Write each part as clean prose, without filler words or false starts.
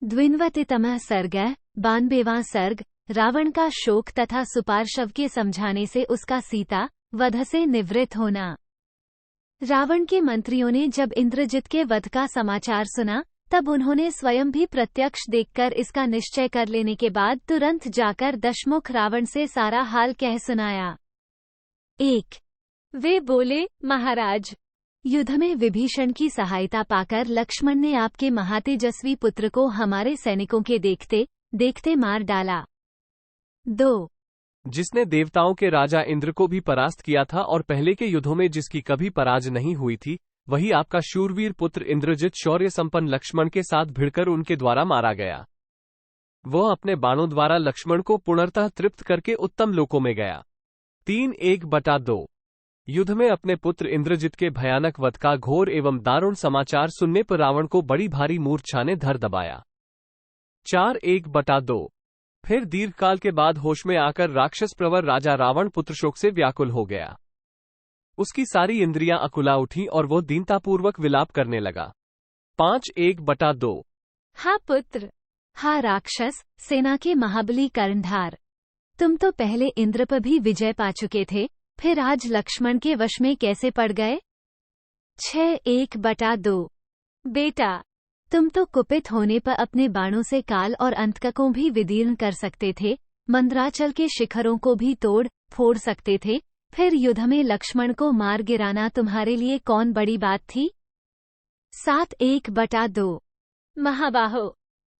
द्विन्वतितमः सर्गः 92वां सर्ग। रावण का शोक तथा सुपार्श्व के समझाने से उसका सीता वध से निवृत्त होना। रावण के मंत्रियों ने जब इंद्रजित के वध का समाचार सुना, तब उन्होंने स्वयं भी प्रत्यक्ष देखकर इसका निश्चय कर लेने के बाद तुरंत जाकर दशमुख रावण से सारा हाल कह सुनाया। 1। वे बोले, महाराज, युद्ध में विभीषण की सहायता पाकर लक्ष्मण ने आपके महातेजस्वी पुत्र को हमारे सैनिकों के देखते देखते मार डाला। 2। जिसने देवताओं के राजा इंद्र को भी परास्त किया था और पहले के युद्धों में जिसकी कभी पराजय नहीं हुई थी, वही आपका शूरवीर पुत्र इंद्रजित शौर्य संपन्न लक्ष्मण के साथ भिड़कर उनके द्वारा मारा गया। वह अपने बाणों द्वारा लक्ष्मण को पूर्णतः तृप्त करके उत्तम लोकों में गया। 3:1/2 युद्ध में अपने पुत्र इंद्रजित के भयानक वध का घोर एवं दारुण समाचार सुनने पर रावण को बड़ी भारी मूर्छा ने धर दबाया। 4:1/2 फिर दीर्घकाल के बाद होश में आकर राक्षस प्रवर राजा रावण पुत्र शोक से व्याकुल हो गया। उसकी सारी इंद्रियां अकुला उठी और वो दीनतापूर्वक विलाप करने लगा। 5:1/2 हा पुत्र, हा राक्षस सेना के महाबली कर्णधार, तुम तो पहले इंद्र पर भी विजय पा चुके थे, फिर आज लक्ष्मण के वश में कैसे पड़ गए? 6:1/2 बेटा, तुम तो कुपित होने पर अपने बाणों से काल और अंतकों भी विदीर्ण कर सकते थे, मंदराचल के शिखरों को भी तोड़ फोड़ सकते थे, फिर युद्ध में लक्ष्मण को मार गिराना तुम्हारे लिए कौन बड़ी बात थी? 7:1/2 महाबाहो,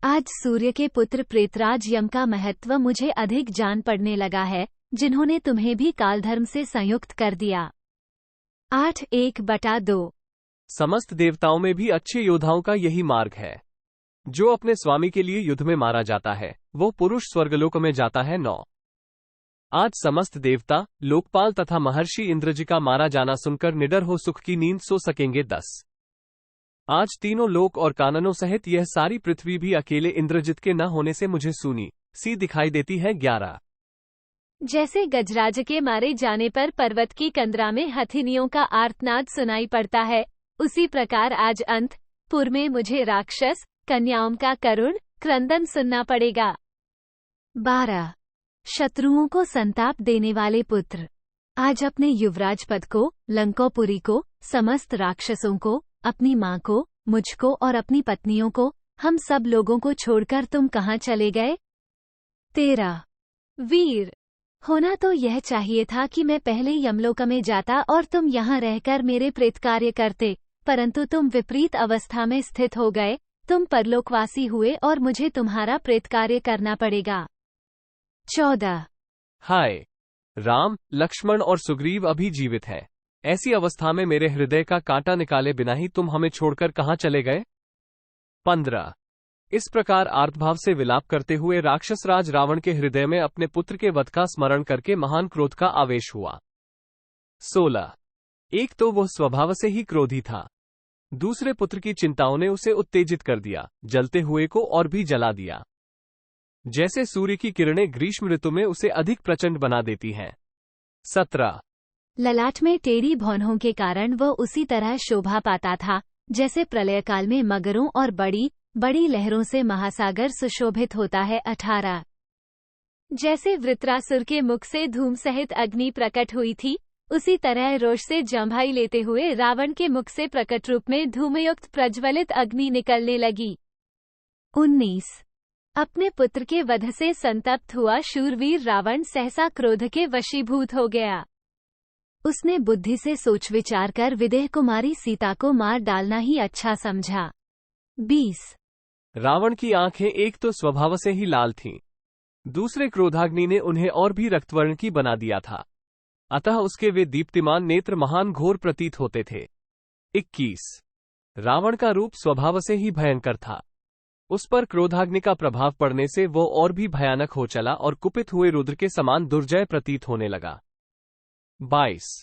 आज सूर्य के पुत्र प्रेतराज यम का महत्व मुझे अधिक जान पड़ने लगा है, जिन्होंने तुम्हें भी कालधर्म से संयुक्त कर दिया। 8:1/2 समस्त देवताओं में भी अच्छे योद्धाओं का यही मार्ग है। जो अपने स्वामी के लिए युद्ध में मारा जाता है, वो पुरुष स्वर्गलोक में जाता है। 9 आज समस्त देवता, लोकपाल तथा महर्षि इंद्रजी का मारा जाना सुनकर निडर हो सुख की नींद सो सकेंगे। 10 आज तीनों लोक और काननों सहित यह सारी पृथ्वी भी अकेले इंद्रजित के न होने से मुझे सूनी सी दिखाई देती है। 11 जैसे गजराज के मारे जाने पर पर्वत की कंदरा में हथिनियों का आर्तनाद सुनाई पड़ता है, उसी प्रकार आज अंतपुर में मुझे राक्षस कन्याओं का करुण क्रंदन सुनना पड़ेगा। 12 शत्रुओं को संताप देने वाले पुत्र, आज अपने युवराज पद को, लंकोपुरी को, समस्त राक्षसों को, अपनी माँ को, मुझको और अपनी पत्नियों को, हम सब लोगों को छोड़कर तुम कहाँ चले गए? 13 वीर, होना तो यह चाहिए था कि मैं पहले यमलोक में जाता और तुम यहाँ रहकर मेरे प्रेत कार्य करते, परंतु तुम विपरीत अवस्था में स्थित हो गए, तुम परलोकवासी हुए और मुझे तुम्हारा प्रेत कार्य करना पड़ेगा। 14 हाय, राम, लक्ष्मण और सुग्रीव अभी जीवित हैं। ऐसी अवस्था में मेरे हृदय का कांटा निकाले बिना ही तुम हमें छोड़कर कहाँ चले गए? 15 इस प्रकार आर्तभाव से विलाप करते हुए राक्षसराज रावण के हृदय में अपने पुत्र के वध का स्मरण करके महान क्रोध का आवेश हुआ। 16 एक तो वह स्वभाव से ही क्रोधी था, दूसरे पुत्र की चिंताओं ने उसे उत्तेजित कर दिया, जलते हुए को और भी जला दिया। जैसे सूर्य की किरणें ग्रीष्म ऋतु में उसे अधिक प्रचंड बना देती हैं। 17 ललाट में टेढ़ी भौहों के कारण वह उसी तरह शोभा पाता था, जैसे प्रलयकाल में मगरों और बड़ी बड़ी लहरों से महासागर सुशोभित होता है। 18 जैसे वृत्रासुर के मुख से धूम सहित अग्नि प्रकट हुई थी, उसी तरह रोष से जम्भाई लेते हुए रावण के मुख से प्रकट रूप में धूमयुक्त प्रज्वलित अग्नि निकलने लगी। 19 अपने पुत्र के वध से संतप्त हुआ शूरवीर रावण सहसा क्रोध के वशीभूत हो गया। उसने बुद्धि से सोच विचार कर विदेह कुमारी सीता को मार डालना ही अच्छा समझा। 20 रावण की आंखें एक तो स्वभाव से ही लाल थीं, दूसरे क्रोधाग्नि ने उन्हें और भी रक्तवर्ण की बना दिया था, अतः उसके वे दीप्तिमान नेत्र महान घोर प्रतीत होते थे। 21 रावण का रूप स्वभाव से ही भयंकर था, उस पर क्रोधाग्नि का प्रभाव पड़ने से वो और भी भयानक हो चला और कुपित हुए रुद्र के समान दुर्जय प्रतीत होने लगा। 22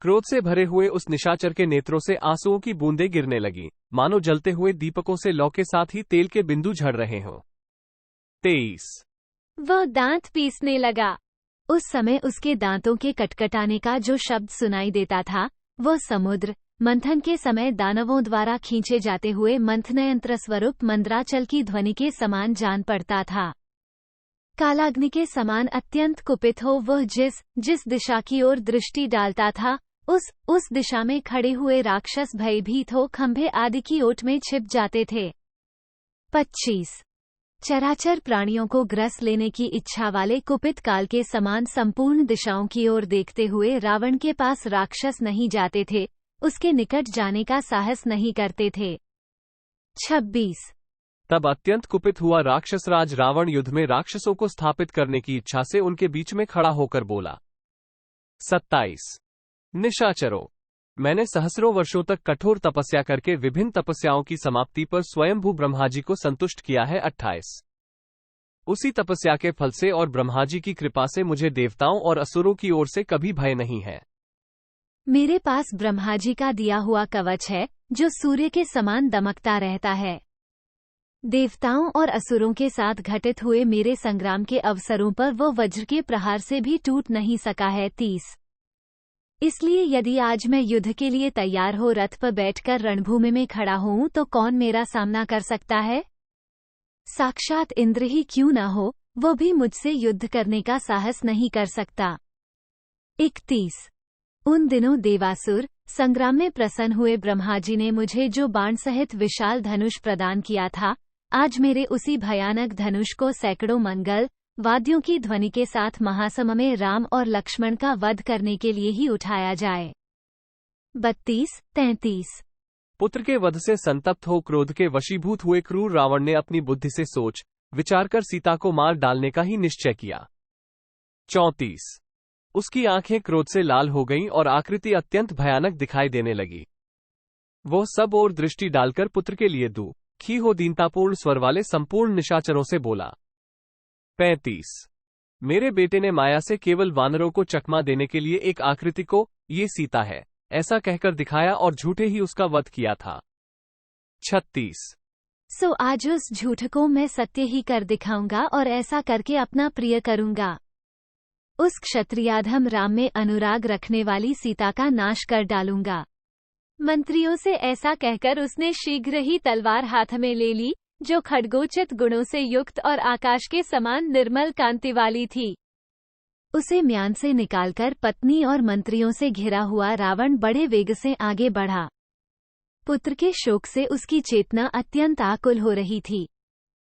क्रोध से भरे हुए उस निशाचर के नेत्रों से आंसुओं की बूंदें गिरने लगी, मानो जलते हुए दीपकों से लौ के साथ ही तेल के बिंदु झड़ रहे हों। 23 वह दांत पीसने लगा। उस समय उसके दांतों के कटकटाने का जो शब्द सुनाई देता था, वह समुद्र, मंथन के समय दानवों द्वारा खींचे जाते हुए मंथनयंत्र स्वरूप मंद्राचल की ध्वनि के समान जान पड़ता था। कालाग्नि के समान अत्यंत कुपित हो वह जिस दिशा की ओर दृष्टि डालता था, उस दिशा में खड़े हुए राक्षस भयभीत हो खंभे आदि की ओट में छिप जाते थे। 25 चराचर प्राणियों को ग्रस लेने की इच्छा वाले कुपित काल के समान संपूर्ण दिशाओं की ओर देखते हुए रावण के पास राक्षस नहीं जाते थे, उसके निकट जाने का साहस नहीं करते थे। 26 तब अत्यंत कुपित हुआ राक्षसराज रावण युद्ध में राक्षसों को स्थापित करने की इच्छा से उनके बीच में खड़ा होकर बोला। 27 निशाचरों, मैंने सहस्रों वर्षों तक कठोर तपस्या करके विभिन्न तपस्याओं की समाप्ति पर स्वयंभू ब्रह्माजी को संतुष्ट किया है। 28 उसी तपस्या के फल से और ब्रह्माजी की कृपा से मुझे देवताओं और असुरों की ओर से कभी भय नहीं है। मेरे पास ब्रह्माजी का दिया हुआ कवच है जो सूर्य के समान दमकता रहता है। देवताओं और असुरों के साथ घटित हुए मेरे संग्राम के अवसरों पर वो वज्र के प्रहार से भी टूट नहीं सका है। 30 इसलिए यदि आज मैं युद्ध के लिए तैयार हो रथ पर बैठकर रणभूमि में खड़ा हूं तो कौन मेरा सामना कर सकता है? साक्षात इंद्र ही क्यों न हो, वो भी मुझसे युद्ध करने का साहस नहीं कर सकता। 31 उन दिनों देवासुर संग्राम में प्रसन्न हुए ब्रह्माजी ने मुझे जो बाण सहित विशाल धनुष प्रदान किया था, आज मेरे उसी भयानक धनुष को सैकड़ों मंगल वाद्यों की ध्वनि के साथ महासम में राम और लक्ष्मण का वध करने के लिए ही उठाया जाए। 32-33 पुत्र के वध से संतप्त हो क्रोध के वशीभूत हुए क्रूर रावण ने अपनी बुद्धि से सोच विचार कर सीता को मार डालने का ही निश्चय किया। 34 उसकी आंखें क्रोध से लाल हो गईं और आकृति अत्यंत भयानक दिखाई देने लगी। वो सब और दृष्टि डालकर पुत्र के लिए दुखी हो दीनतापूर्ण स्वर वाले संपूर्ण निशाचरों से बोला। 35 मेरे बेटे ने माया से केवल वानरों को चकमा देने के लिए एक आकृति को ये सीता है ऐसा कहकर दिखाया और झूठे ही उसका वध किया था। 36 सो आज उस झूठ को मैं सत्य ही कर दिखाऊंगा और ऐसा करके अपना प्रिय करूंगा। उस क्षत्रियाधम राम में अनुराग रखने वाली सीता का नाश कर डालूंगा। मंत्रियों से ऐसा कहकर उसने शीघ्र ही तलवार हाथ में ले ली जो खड्गोचित गुणों से युक्त और आकाश के समान निर्मल कांति वाली थी। उसे म्यान से निकालकर पत्नी और मंत्रियों से घिरा हुआ रावण बड़े वेग से आगे बढ़ा। पुत्र के शोक से उसकी चेतना अत्यंत आकुल हो रही थी।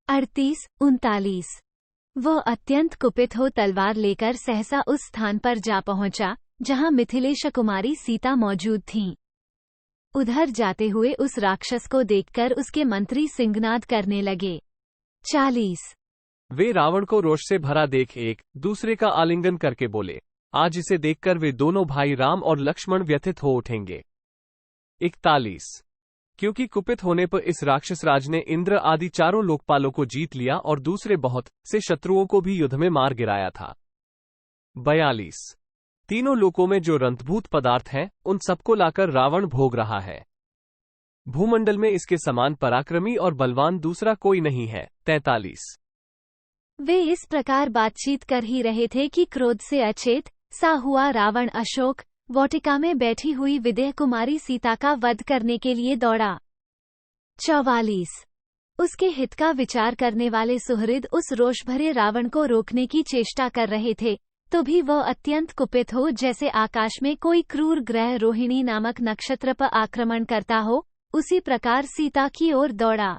38-39 वह अत्यंत कुपित हो तलवार लेकर सहसा उस स्थान पर जा पहुंचा जहां मिथिलेश कुमारी सीता मौजूद थीं। उधर जाते हुए उस राक्षस को देखकर उसके मंत्री सिंहनाद करने लगे। 40 वे रावण को रोष से भरा देख एक दूसरे का आलिंगन करके बोले, आज इसे देखकर वे दोनों भाई राम और लक्ष्मण व्यथित हो उठेंगे। 41 क्योंकि कुपित होने पर इस राक्षसराज ने इंद्र आदि चारों लोकपालों को जीत लिया और दूसरे बहुत से शत्रुओं को भी युद्ध में मार गिराया था। 42 तीनों लोकों में जो रंतभूत पदार्थ हैं उन सबको लाकर रावण भोग रहा है। भूमंडल में इसके समान पराक्रमी और बलवान दूसरा कोई नहीं है। 43 वे इस प्रकार बातचीत कर ही रहे थे कि क्रोध से अचेत सा हुआ रावण अशोक वाटिका में बैठी हुई विदेह कुमारी सीता का वध करने के लिए दौड़ा। 44 उसके हित का विचार करने वाले सुहृद उस रोष भरे रावण को रोकने की चेष्टा कर रहे थे, तो भी वह अत्यंत कुपित हो जैसे आकाश में कोई क्रूर ग्रह रोहिणी नामक नक्षत्र पर आक्रमण करता हो, उसी प्रकार सीता की ओर दौड़ा।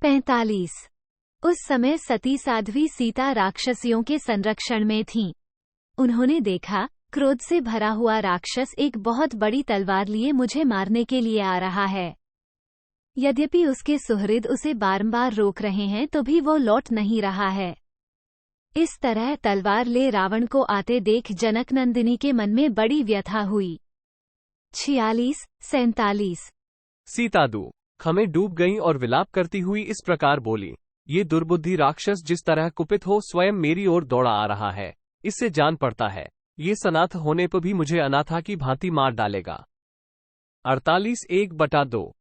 45 उस समय सती साध्वी सीता राक्षसियों के संरक्षण में थीं। उन्होंने देखा क्रोध से भरा हुआ राक्षस एक बहुत बड़ी तलवार लिए मुझे मारने के लिए आ रहा है। यद्यपि उसके सुहृद उसे बारंबार रोक रहे हैं तो भी वो लौट नहीं रहा है। इस तरह तलवार ले रावण को आते देख जनक नंदिनी के मन में बड़ी व्यथा हुई। 46-47 सीता दुख में डूब गईं और विलाप करती हुई इस प्रकार बोली, ये दुर्बुद्धि राक्षस जिस तरह कुपित हो स्वयं मेरी ओर दौड़ा आ रहा है, इससे जान पड़ता है ये सनाथ होने पर भी मुझे अनाथा की भांति मार डालेगा। 48-1/2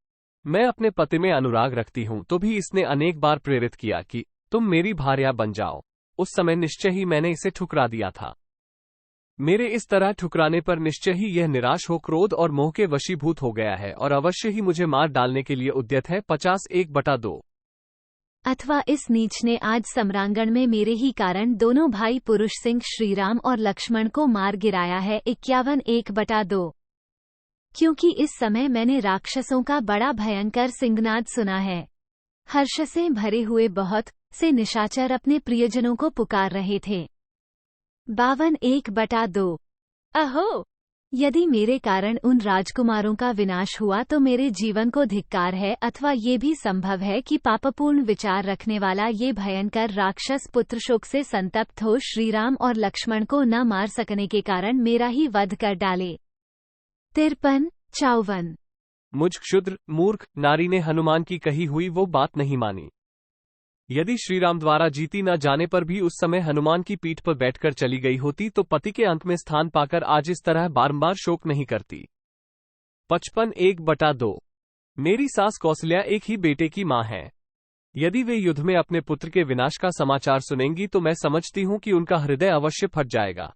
मैं अपने पति में अनुराग रखती हूं तो भी इसने अनेक बार प्रेरित किया कि तुम मेरी भार्या बन जाओ। उस समय निश्चय ही मैंने इसे ठुकरा दिया था। मेरे इस तरह ठुकराने पर निश्चय ही यह निराश हो क्रोध और मोह के वशीभूत हो गया है और अवश्य ही मुझे मार डालने के लिए उद्यत है। 51/2। अथवा इस नीच ने आज सम्रांगण में मेरे ही कारण दोनों भाई पुरुष सिंह श्रीराम और लक्ष्मण को मार गिराया है। 51/1/2। क्योंकि इस समय मैंने राक्षसों का बड़ा भयंकर सिंहनाद सुना है। हर्ष से भरे हुए बहुत से निशाचर अपने प्रियजनों को पुकार रहे थे। 52/1/2। अहो! यदि मेरे कारण उन राजकुमारों का विनाश हुआ तो मेरे जीवन को धिक्कार है, अथवा ये भी संभव है कि पापपूर्ण विचार रखने वाला ये भयंकर राक्षस पुत्र शोक से संतप्त हो श्रीराम और लक्ष्मण को न मार सकने के कारण मेरा ही वध कर डाले। 53/54। मुझ क्षुद्र मूर्ख नारी ने हनुमान की कही हुई वो बात नहीं मानी। यदि श्रीराम द्वारा जीती न जाने पर भी उस समय हनुमान की पीठ पर बैठकर चली गई होती तो पति के अंक में स्थान पाकर आज इस तरह बारंबार शोक नहीं करती। 55/1/2। मेरी सास कौशल्या एक ही बेटे की मां है। यदि वे युद्ध में अपने पुत्र के विनाश का समाचार सुनेंगी तो मैं समझती हूं कि उनका हृदय अवश्य फट जाएगा।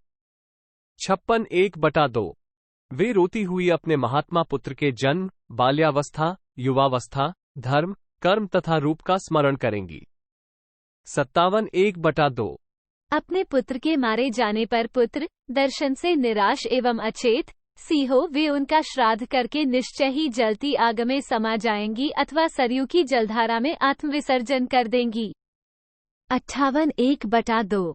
56/1/2। वे रोती हुई अपने महात्मा पुत्र के जन्म, बाल्यावस्था, युवावस्था, धर्म, कर्म तथा रूप का स्मरण करेंगी। 57/1/2। अपने पुत्र के मारे जाने पर पुत्र दर्शन से निराश एवं अचेत सी हो वे उनका श्राद्ध करके निश्चय ही जलती आग में समा जाएंगी अथवा सरयू की जलधारा में आत्मविसर्जन कर देंगी। 58/1/2।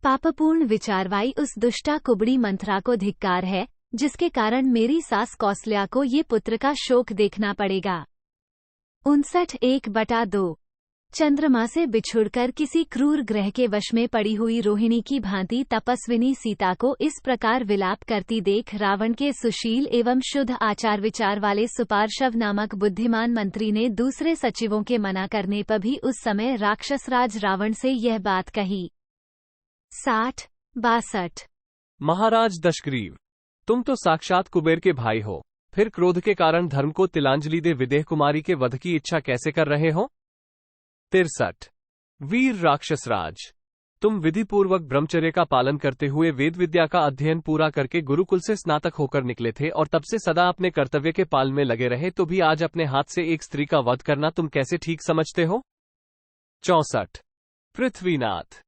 पापपूर्ण विचारवाई उस दुष्टा कुबड़ी मंथरा को धिक्कार है जिसके कारण मेरी सास कौशल्या को ये पुत्र का शोक देखना पड़ेगा। 59/1/2। चंद्रमा से बिछुड़कर किसी क्रूर ग्रह के वश में पड़ी हुई रोहिणी की भांति तपस्विनी सीता को इस प्रकार विलाप करती देख रावण के सुशील एवं शुद्ध आचार विचार वाले सुपार्श्व नामक बुद्धिमान मंत्री ने दूसरे सचिवों के मना करने पर भी उस समय राक्षसराज रावण से यह बात कही। 60/62। महाराज दशग्रीव, तुम तो साक्षात कुबेर के भाई हो, फिर क्रोध के कारण धर्म को तिलांजलि दे विदेह कुमारी के वध की इच्छा कैसे कर रहे हो? 63। वीर राक्षसराज, तुम विधिपूर्वक ब्रह्मचर्य का पालन करते हुए वेद विद्या का अध्ययन पूरा करके गुरुकुल से स्नातक होकर निकले थे और तब से सदा अपने कर्तव्य के पालन में लगे रहे, तो भी आज अपने हाथ से एक स्त्री का वध करना तुम कैसे ठीक समझते हो? 64। पृथ्वीनाथ,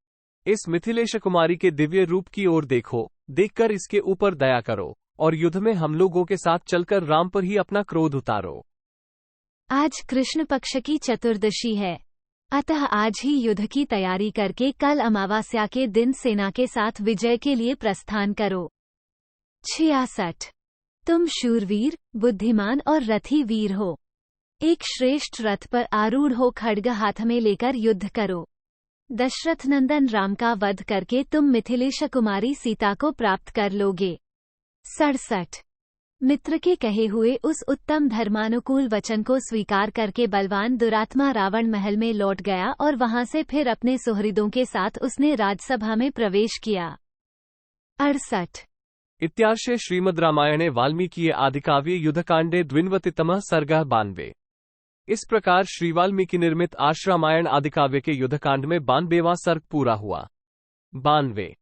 इस मिथिलेश कुमारी के दिव्य रूप की ओर देखो, देखकर इसके ऊपर दया करो और युद्ध में हम लोगों के साथ चलकर राम पर ही अपना क्रोध उतारो। आज कृष्ण पक्ष की चतुर्दशी है, अतः आज ही युद्ध की तैयारी करके कल अमावस्या के दिन सेना के साथ विजय के लिए प्रस्थान करो। 66। तुम शूरवीर, बुद्धिमान और रथी वीर हो। एक श्रेष्ठ रथ पर आरूढ़ हो खड्ग हाथ में लेकर युद्ध करो। दशरथ नंदन राम का वध करके तुम मिथिलेश कुमारी सीता को प्राप्त कर लोगे। 67। मित्र के कहे हुए उस उत्तम धर्मानुकूल वचन को स्वीकार करके बलवान दुरात्मा रावण महल में लौट गया और वहां से फिर अपने सुहृदों के साथ उसने राजसभा में प्रवेश किया। 68। इत्यार्षे श्रीमद् रामायणे वाल्मीकि आदिकाव्ये युद्धकांडे द्विन्वतितमः सर्गः 92। इस प्रकार श्री वाल्मीकि निर्मित आश्रामायण आदिकाव्य के युद्धकांड में 92वां सर्ग पूरा हुआ। 92।